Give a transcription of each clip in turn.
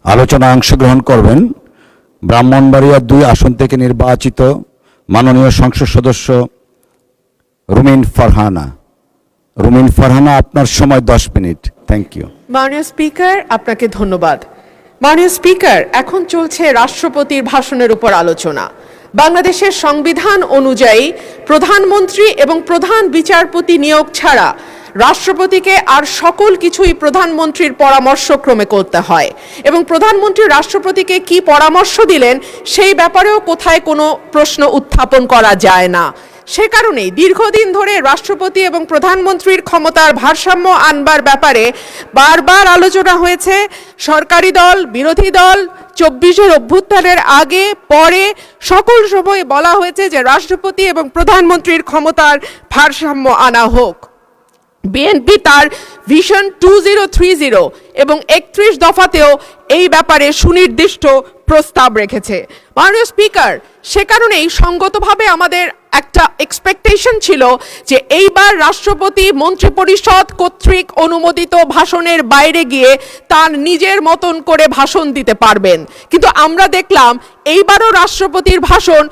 আলোচনায় অংশগ্রহণ করবেন ব্রাহ্মণবাড়িয়া 2 আসন থেকে নির্বাচিত মাননীয় সংসদ সদস্য রুমিন ফারহানা। রুমিন ফারহানা, আপনার সময় 10 মিনিট। Thank you. মাননীয় স্পিকার, আপনাকে ধন্যবাদ। মাননীয় স্পিকার, এখন চলছে রাষ্ট্রপতির ভাষণের উপর আলোচনা। বাংলাদেশের সংবিধান অনুযায়ী প্রধানমন্ত্রী এবং প্রধান বিচারপতি নিয়োগ ছাড়া রাষ্ট্রপতিকে আর সকল কিছুই প্রধানমন্ত্রীর পরামর্শক্রমে করতে হয় এবং প্রধানমন্ত্রী রাষ্ট্রপতিকে কি পরামর্শ দিলেন সেই ব্যাপারেও কোথায় কোনো প্রশ্ন উত্থাপন করা যায় না। সে কারণেই দীর্ঘদিন ধরে রাষ্ট্রপতি এবং প্রধানমন্ত্রীর ক্ষমতার ভারসাম্য আনবার ব্যাপারে বারবার আলোচনা হয়েছে। সরকারি দল, বিরোধী দল, 24-এর অভ্যুত্থানের আগে পরে সকল সময় বলা হয়েছে যে রাষ্ট্রপতি এবং প্রধানমন্ত্রীর ক্ষমতার ভারসাম্য আনা হোক। বিএনপি তার ভিশন 2030 এবং 31 দফাতেও এই ব্যাপারে সুনির্দিষ্ট প্রস্তাব রেখেছে। মাননীয় স্পিকার, সে কারণেই সঙ্গতভাবে আমাদের একটা এক্সপেকটেশন ছিল যে এইবার রাষ্ট্রপতি মন্ত্রিপরিষদ কর্তৃক অনুমোদিত ভাষণের বাইরে গিয়ে তার নিজের মতন করে ভাষণ দিতে পারবেন, কিন্তু আমরা দেখলাম এইবারও রাষ্ট্রপতির ভাষণ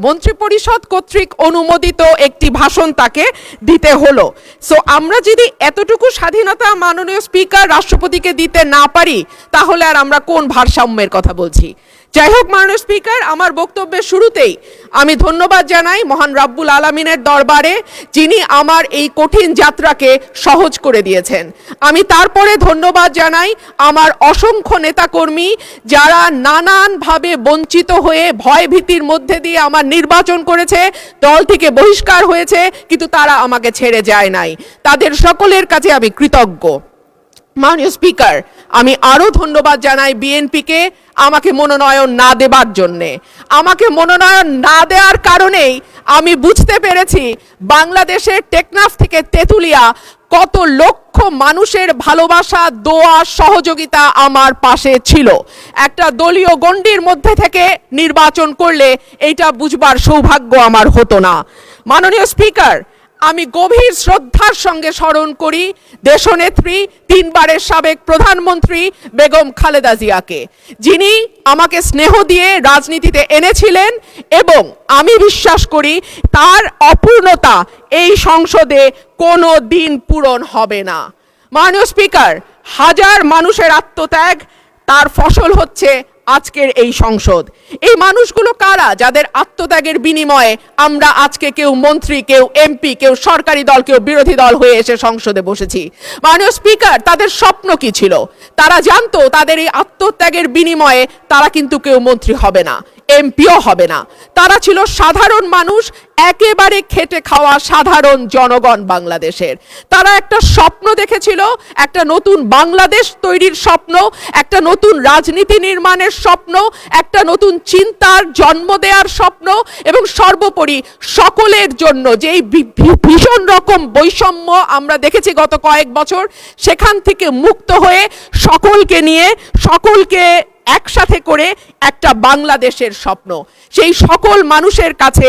মন্ত্রিপরিষদ কর্তৃক অনুমোদিত একটি ভাষণ তাকে দিতে হলো। সো আমরা যদি এতটুকু স্বাধীনতা মাননীয় স্পিকার রাষ্ট্রপতিকে দিতে না পারি তাহলে আর আমরা কোন ভারসাম্যের কথা বলছি? যাই হোক মাননীয় স্পিকার, আমার বক্তব্যের শুরুতেই আমি ধন্যবাদ জানাই মহান রাব্বুল আলামিনের দরবারে, যিনি আমার এই কঠিন যাত্রাকে সহজ করে দিয়েছেন। আমি তারপরে ধন্যবাদ জানাই আমার অসংখ্য নেতাকর্মী যারা নানানভাবে বঞ্চিত হয়ে ভয় ভীতির মধ্যে দিয়ে আমার নির্বাচন করেছে, দল থেকে বহিষ্কার হয়েছে, কিন্তু তারা আমাকে ছেড়ে যায় নাই। তাদের সকলের কাছে আমি কৃতজ্ঞ। মাননীয় স্পিকার, আমি আরও ধন্যবাদ জানাই বিএনপিকে আমাকে মনোনয়ন না দেবার জন্যে। আমাকে মনোনয়ন না দেওয়ার কারণেই আমি বুঝতে পেরেছি বাংলাদেশের টেকনাফ থেকে তেঁতুলিয়া কত লক্ষ মানুষের ভালোবাসা, দোয়া, সহযোগিতা আমার পাশে ছিল। একটা দলীয় গণ্ডির মধ্যে থেকে নির্বাচন করলে এইটা বুঝবার সৌভাগ্য আমার হতো না। মাননীয় স্পিকার, আমি গভীর শ্রদ্ধার সঙ্গে স্মরণ করি দেশনেত্রী, 3 বারের সাবেক প্রধানমন্ত্রী বেগম খালেদা জিয়াকে, যিনি আমাকে স্নেহ দিয়ে রাজনীতিতে এনেছিলেন এবং আমি বিশ্বাস করি তার অপূর্ণতা এই সংসদে কোনো দিন পূরণ হবে না। মাননীয় স্পিকার, হাজার মানুষের আত্মত্যাগ, তার ফসল হচ্ছে আজকের এই সংসদ। এই মানুষগুলো কারা যাদের আত্মত্যাগের বিনিময়ে আমরা আজকে কেউ মন্ত্রী, কেউ এমপি, কেউ সরকারি দল, কেউ বিরোধী দল হয়ে এসে সংসদে বসেছি? মাননীয় স্পিকার, তাদের স্বপ্ন কি ছিল? তারা জানতো তাদের এই আত্মত্যাগের বিনিময়ে তারা কিন্তু কেউ মন্ত্রী হবে না, এমপিও হবে না। তারা ছিল সাধারণ মানুষ, একেবারে খেটে খাওয়া সাধারণ জনগণ বাংলাদেশের। তারা একটা স্বপ্ন দেখেছিল, একটা নতুন বাংলাদেশ তৈরির স্বপ্ন, একটা নতুন রাজনীতি নির্মাণের স্বপ্ন, একটা নতুন চিন্তার জন্ম দেওয়ার স্বপ্ন, এবং সর্বোপরি সকলের জন্য যেই ভীষণ রকম বৈষম্য আমরা দেখেছি গত কয়েক বছর, সেখান থেকে মুক্ত হয়ে সকলকে নিয়ে, সকলকে একসাথে করে একটা বাংলাদেশের স্বপ্ন। সেই সকল মানুষের কাছে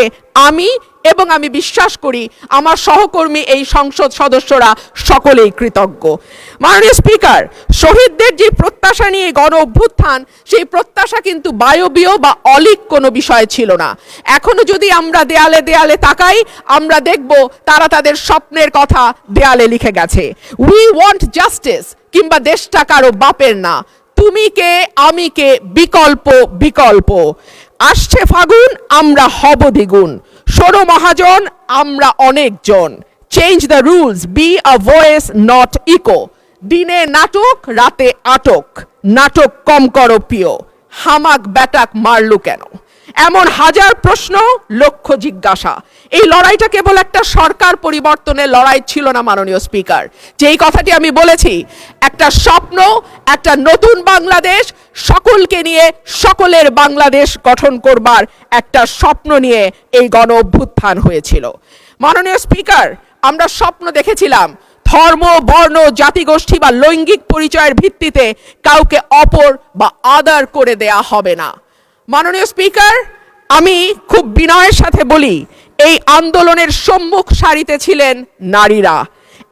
আমি এবং আমি বিশ্বাস করি আমার সহকর্মী এই সংসদ সদস্যরা সকলেই কৃতজ্ঞ। মাননীয় স্পিকার, শহীদদের যে প্রত্যাশা নিয়ে গণ অভ্যুত্থান, সেই প্রত্যাশা কিন্তু বায়বীয় বা অলীক কোনো বিষয় ছিল না। এখনো যদি আমরা দেয়ালে দেয়ালে তাকাই, আমরা দেখব তারা তাদের স্বপ্নের কথা দেয়ালে লিখে গেছে। উই ওয়ান্ট জাস্টিস, কিংবা দেশটা কারো বাপের না, তুমি কে আমি কে, বিকল্প বিকল্প। আসছে ফাগুন, আমরা হব দ্বিগুণ, ষোড়ো মহাজন, আমরা অনেকজন। Change the rules, be a voice not echo. দিনে নাটক, রাতে আটক, নাটক কম করো প্রিয়, হামাক ব্যাটাক মারলু কেন? এমন হাজার প্রশ্ন, লক্ষ জিজ্ঞাসা। এই লড়াইটা কেবল একটা সরকার পরিবর্তনের লড়াই ছিল না মাননীয় স্পিকার। যেই কথাটি আমি বলেছি, একটা স্বপ্ন, একটা নতুন বাংলাদেশ, সকলকে নিয়ে সকলের বাংলাদেশ গঠন করবার একটা স্বপ্ন নিয়ে এই গণ অভ্যুত্থান হয়েছিল। মাননীয় স্পিকার, আমরা স্বপ্ন দেখেছিলাম ধর্ম, বর্ণ, জাতিগোষ্ঠী বা লৈঙ্গিক পরিচয়ের ভিত্তিতে কাউকে অপর বা আদার করে দেয়া হবে না। মাননীয় স্পিকার, আমি খুব বিনয়ের সাথে বলি, এই আন্দোলনের সম্মুখ সারিতে ছিলেন নারীরা।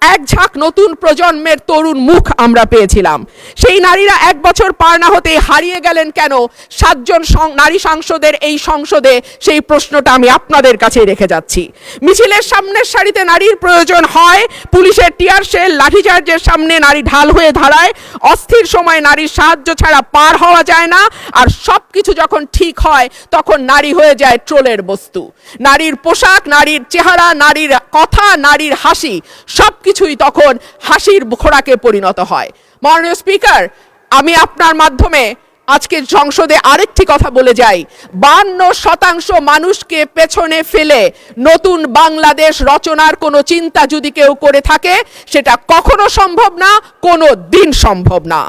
এক ঝাঁক নতুন প্রজন্মের তরুণ মুখ আমরা পেয়েছিলাম। সেই নারীরা 1 বছর পার না হতে হারিয়ে গেলেন কেন 7 জন নারী সাংসদের এই সংসদে, সেই প্রশ্নটা আমি আপনাদের কাছে রেখে যাচ্ছি। মিছিলের সামনের সারিতে নারীর প্রয়োজন হয়, পুলিশের টিয়ার শেল লাঠিচার্জের সামনে নারী ঢাল হয়ে দাঁড়ায়, অস্থির সময় নারীর সাহায্য ছাড়া পার হওয়া যায় না, আর সবকিছু যখন ঠিক হয় তখন নারী হয়ে যায় ট্রোলের বস্তু। নারীর পোশাক, নারীর চেহারা, নারীর কথা, নারীর হাসি সবকিছুই তখন হাসির খোরাকে পরিণত হয়। মাননীয় স্পিকার, আমি আপনার মাধ্যমে আজকে সংসদে আরেকটি কথা বলে যাই। 52% মানুষকে পেছনে ফেলে নতুন বাংলাদেশ রচনার কোনো চিন্তা যদি কেউ করে থাকে, সেটা কখনো সম্ভব না, কোনো দিন সম্ভব না।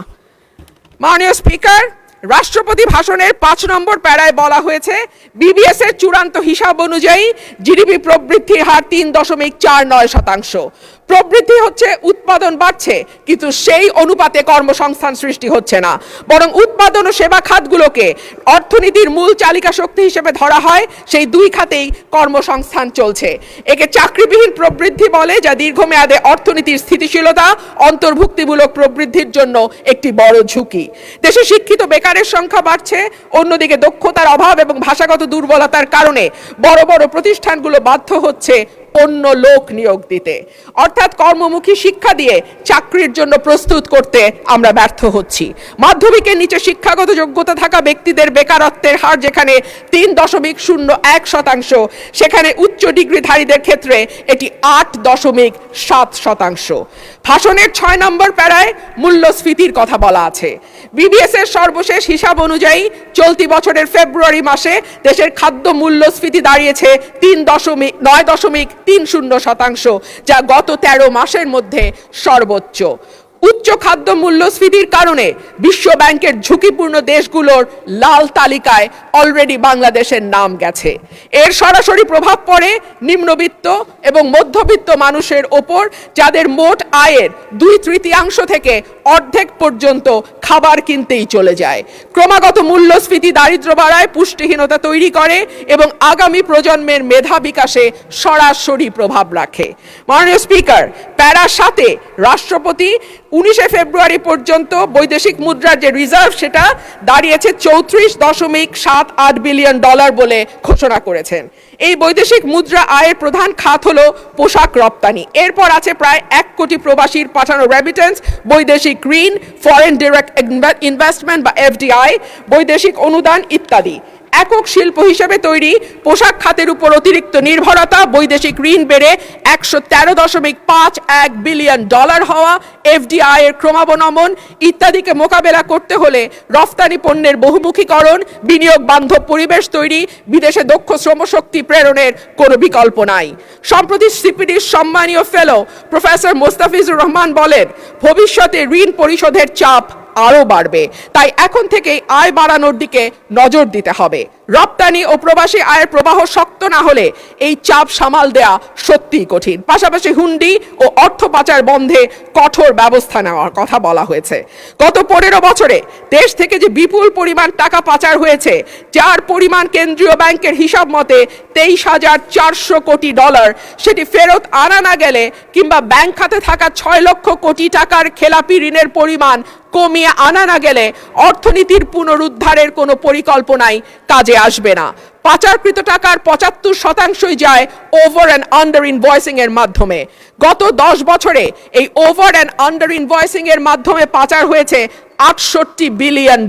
মাননীয় স্পিকার, রাষ্ট্রপতি ভাষণের 5 নম্বর প্যারায় বলা হয়েছে, বিবিএস এর চূড়ান্ত হিসাব অনুযায়ী জিডিপি প্রবৃদ্ধির হার 3.49%। প্রবৃদ্ধি হচ্ছে, উৎপাদন বাড়ছে, কিন্তু সেই অনুপাতে কর্মসংস্থান সৃষ্টি হচ্ছে না, বরং উৎপাদন ও সেবা খাতগুলোকে অর্থনীতির মূল চালিকা শক্তি হিসেবে ধরা হয়। সেই 2 খাতেই কর্মসংস্থান চলছে। একে চাকরিবিহীন প্রবৃদ্ধি বলে, যা দীর্ঘমেয়াদে অর্থনীতির স্থিতিশীলতা, অন্তর্ভুক্তিমূলক প্রবৃদ্ধির জন্য একটি বড় ঝুঁকি। দেশে শিক্ষিত বেকারের সংখ্যা বাড়ছে, অন্যদিকে দক্ষতার অভাব এবং ভাষাগত দুর্বলতার কারণে বড় বড় প্রতিষ্ঠানগুলো বাধ্য হচ্ছে অন্য লোক নিয়োগ দিতে, অর্থাৎ কর্মমুখী শিক্ষা দিয়ে চাকরির জন্য প্রস্তুত করতে আমরা ব্যর্থ হচ্ছি। মাধ্যমিকের নিচে শিক্ষাগত যোগ্যতা থাকা ব্যক্তিদের বেকারত্বের হার যেখানে 3.01%, সেখানে উচ্চ ডিগ্রিধারীদের ক্ষেত্রে এটি 8.7%। ভাষণের 6 নম্বর প্যারায় মূল্যস্ফীতির কথা বলা আছে। বিবিএস এর সর্বশেষ হিসাব অনুযায়ী চলতি বছরের ফেব্রুয়ারি মাসে দেশের খাদ্য মূল্যস্ফীতি দাঁড়িয়েছে 9.30%, যা গত 13 মাসের মধ্যে সর্বোচ্চ। উচ্চ খাদ্য মূল্যস্ফীতির কারণে বিশ্ব ব্যাংকের ঝুঁকিপূর্ণ দেশগুলোর লাল তালিকায় অলরেডি বাংলাদেশের নাম গেছে। এর সরাসরি প্রভাব পড়ে নিম্নবিত্ত এবং মধ্যবিত্ত মানুষের ওপর, যাদের মোট আয়ের 2/3 থেকে অর্ধেক পর্যন্ত খাবার কিনতেই চলে যায়। ক্রমাগত মূল্যস্ফীতি দারিদ্র্য বাড়ায়, পুষ্টিহীনতা তৈরি করে এবং আগামী প্রজন্মের মেধা বিকাশে সরাসরি প্রভাব রাখে। মাননীয় স্পিকার, প্যারা 7 রাষ্ট্রপতি 19 ফেব্রুয়ারি পর্যন্ত বৈদেশিক মুদ্রার যে রিজার্ভ, সেটা দাঁড়িয়েছে $34.78 বিলিয়ন বলে ঘোষণা করেছেন। এই বৈদেশিক মুদ্রা আয়ের প্রধান খাত হলো পোশাক রপ্তানি। এরপর আছে প্রায় 1 কোটি প্রবাসীর পাঠানো রেমিটেন্স, বৈদেশিক ঋণ, ফরেন ডিরেক্ট ইনভেস্টমেন্ট বা FDI, বৈদেশিক অনুদান ইত্যাদি। একক শিল্প হিসেবে তৈরি পোশাক খাতের উপর অতিরিক্ত নির্ভরতা, বৈদেশিক ঋণ বেড়ে $113.51 বিলিয়ন হওয়া, FDI এর ক্রমাবনমন ইত্যাদিকে মোকাবেলা করতে হলে রফতানি পণ্যের বহুমুখীকরণ, বিনিয়োগ বান্ধব পরিবেশ তৈরি, বিদেশে দক্ষ শ্রমশক্তি প্রেরণের কোনো বিকল্প নাই। সম্প্রতি সিপিডির সম্মানীয় ফেলো প্রফেসর মোস্তাফিজুর রহমান বলেন, ভবিষ্যতে ঋণ পরিশোধের চাপ আরো বাড়বে, তাই এখন থেকেই আয় বাড়ানোর দিকে নজর দিতে হবে। রপ্তানি ও প্রবাসী আয়ের প্রবাহ শক্ত না হলে এই চাপ সামাল দেয়া সত্যিই কঠিন। পাশাপাশি হুন্ডি ও অর্থ পাচার বন্ধে কঠোর ব্যবস্থা নেওয়ার কথা বলা হয়েছে। গত 15 বছরে দেশ থেকে যে বিপুল পরিমাণ টাকা পাচার হয়েছে, যার পরিমাণ কেন্দ্রীয় ব্যাংকের হিসাব মতে $23,400 কোটি, সেটি ফেরত আনা না গেলে কিংবা ব্যাংক খাতে থাকা 6 লক্ষ কোটি টাকার খেলাপি ঋণের পরিমাণ কমিয়ে আনা না গেলে অর্থনীতির পুনরুদ্ধারের কোনো পরিকল্পনাই কাজে আসবে না। পাচারকৃত টাকার 75% যায় ওভার অ্যান্ড আন্ডার ইনভয়েসিং এর মাধ্যমে। গত 10 বছরে এই ওভার অ্যান্ড আন্ডার ইনভয়েসিং এর মাধ্যমে পাচার হয়েছে $68 বিলিয়ন।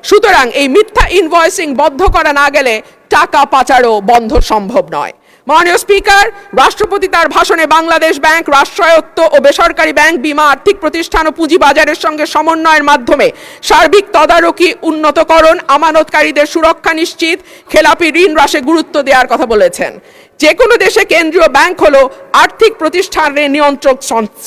সুতরাং এই মিথ্যা ইনভয়েসিং বন্ধ করা না গেলে টাকা পাচারও বন্ধ সম্ভব নয়। মাননীয় স্পিকার, রাষ্ট্রপতি তার ভাষণে বাংলাদেশ ব্যাংক, রাষ্ট্রায়ত্ত ও বেসরকারি ব্যাংক, বীমা, আর্থিক প্রতিষ্ঠান ও পুঁজি বাজারের সঙ্গে সমন্বয়ের মাধ্যমে সার্বিক তদারকি উন্নতকরণ, আমানতকারীদের সুরক্ষা নিশ্চিত, খেলাপি ঋণ হ্রাসে গুরুত্ব দেওয়ার কথা বলেছেন। যে কোনো দেশে কেন্দ্রীয় ব্যাংক হলো আর্থিক প্রতিষ্ঠানের নিয়ন্ত্রক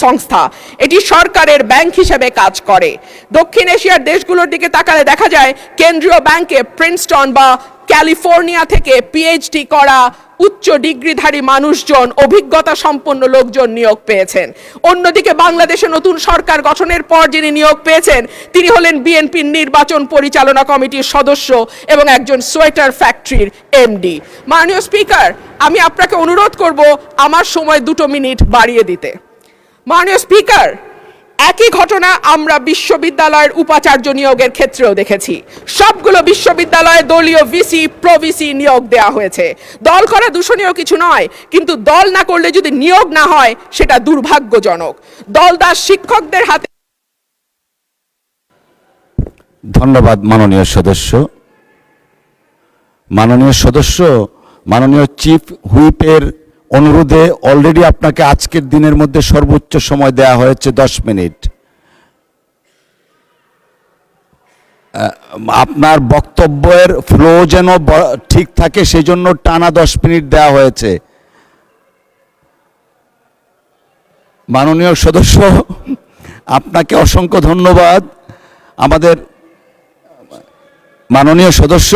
সংস্থা, এটি সরকারের ব্যাংক হিসেবে কাজ করে। দক্ষিণ এশিয়ার দেশগুলোর দিকে তাকালে দেখা যায় কেন্দ্রীয় ব্যাংকে প্রিন্সটন বা ক্যালিফোর্নিয়া থেকে PhD করা উচ্চ ডিগ্রিধারী মানুষজন, অভিজ্ঞতা সম্পন্ন লোকজন নিয়োগ পেয়েছেন। অন্যদিকে বাংলাদেশে নতুন সরকার গঠনের পর যিনি নিয়োগ পেয়েছেন, তিনি হলেন বিএনপির নির্বাচন পরিচালনা কমিটির সদস্য এবং একজন সোয়েটার ফ্যাক্টরির MD। মাননীয় স্পিকার, আমি আপনাকে অনুরোধ করব আমার সময় 2 মিনিট বাড়িয়ে দিতে। মাননীয় স্পিকার, একই ঘটনা আমরা বিশ্ববিদ্যালয়ের উপাচার্য নিয়োগের ক্ষেত্রেও দেখেছি। সবগুলো বিশ্ববিদ্যালয়ে দলীয় ভিসি প্রভিসি নিয়োগ দেওয়া হয়েছে। দল করা দূষণীয় কিছু নয়, কিন্তু দল না করলে যদি নিয়োগ না হয় সেটা দুর্ভাগ্যজনক। দলদাস শিক্ষকদের হাতে। ধন্যবাদ মাননীয় সদস্য। মাননীয় সদস্য, মাননীয় চিফ হুইপের অনুরোধে অলরেডি আপনাকে আজকের দিনের মধ্যে সর্বোচ্চ সময় দেওয়া হয়েছে 10 মিনিট। আপনার বক্তব্যের ফ্লো যেন ঠিক থাকে সেই জন্য টানা 10 মিনিট দেওয়া হয়েছে। মাননীয় সদস্য, আপনাকে অসংখ্য ধন্যবাদ। আমাদের মাননীয় সদস্য,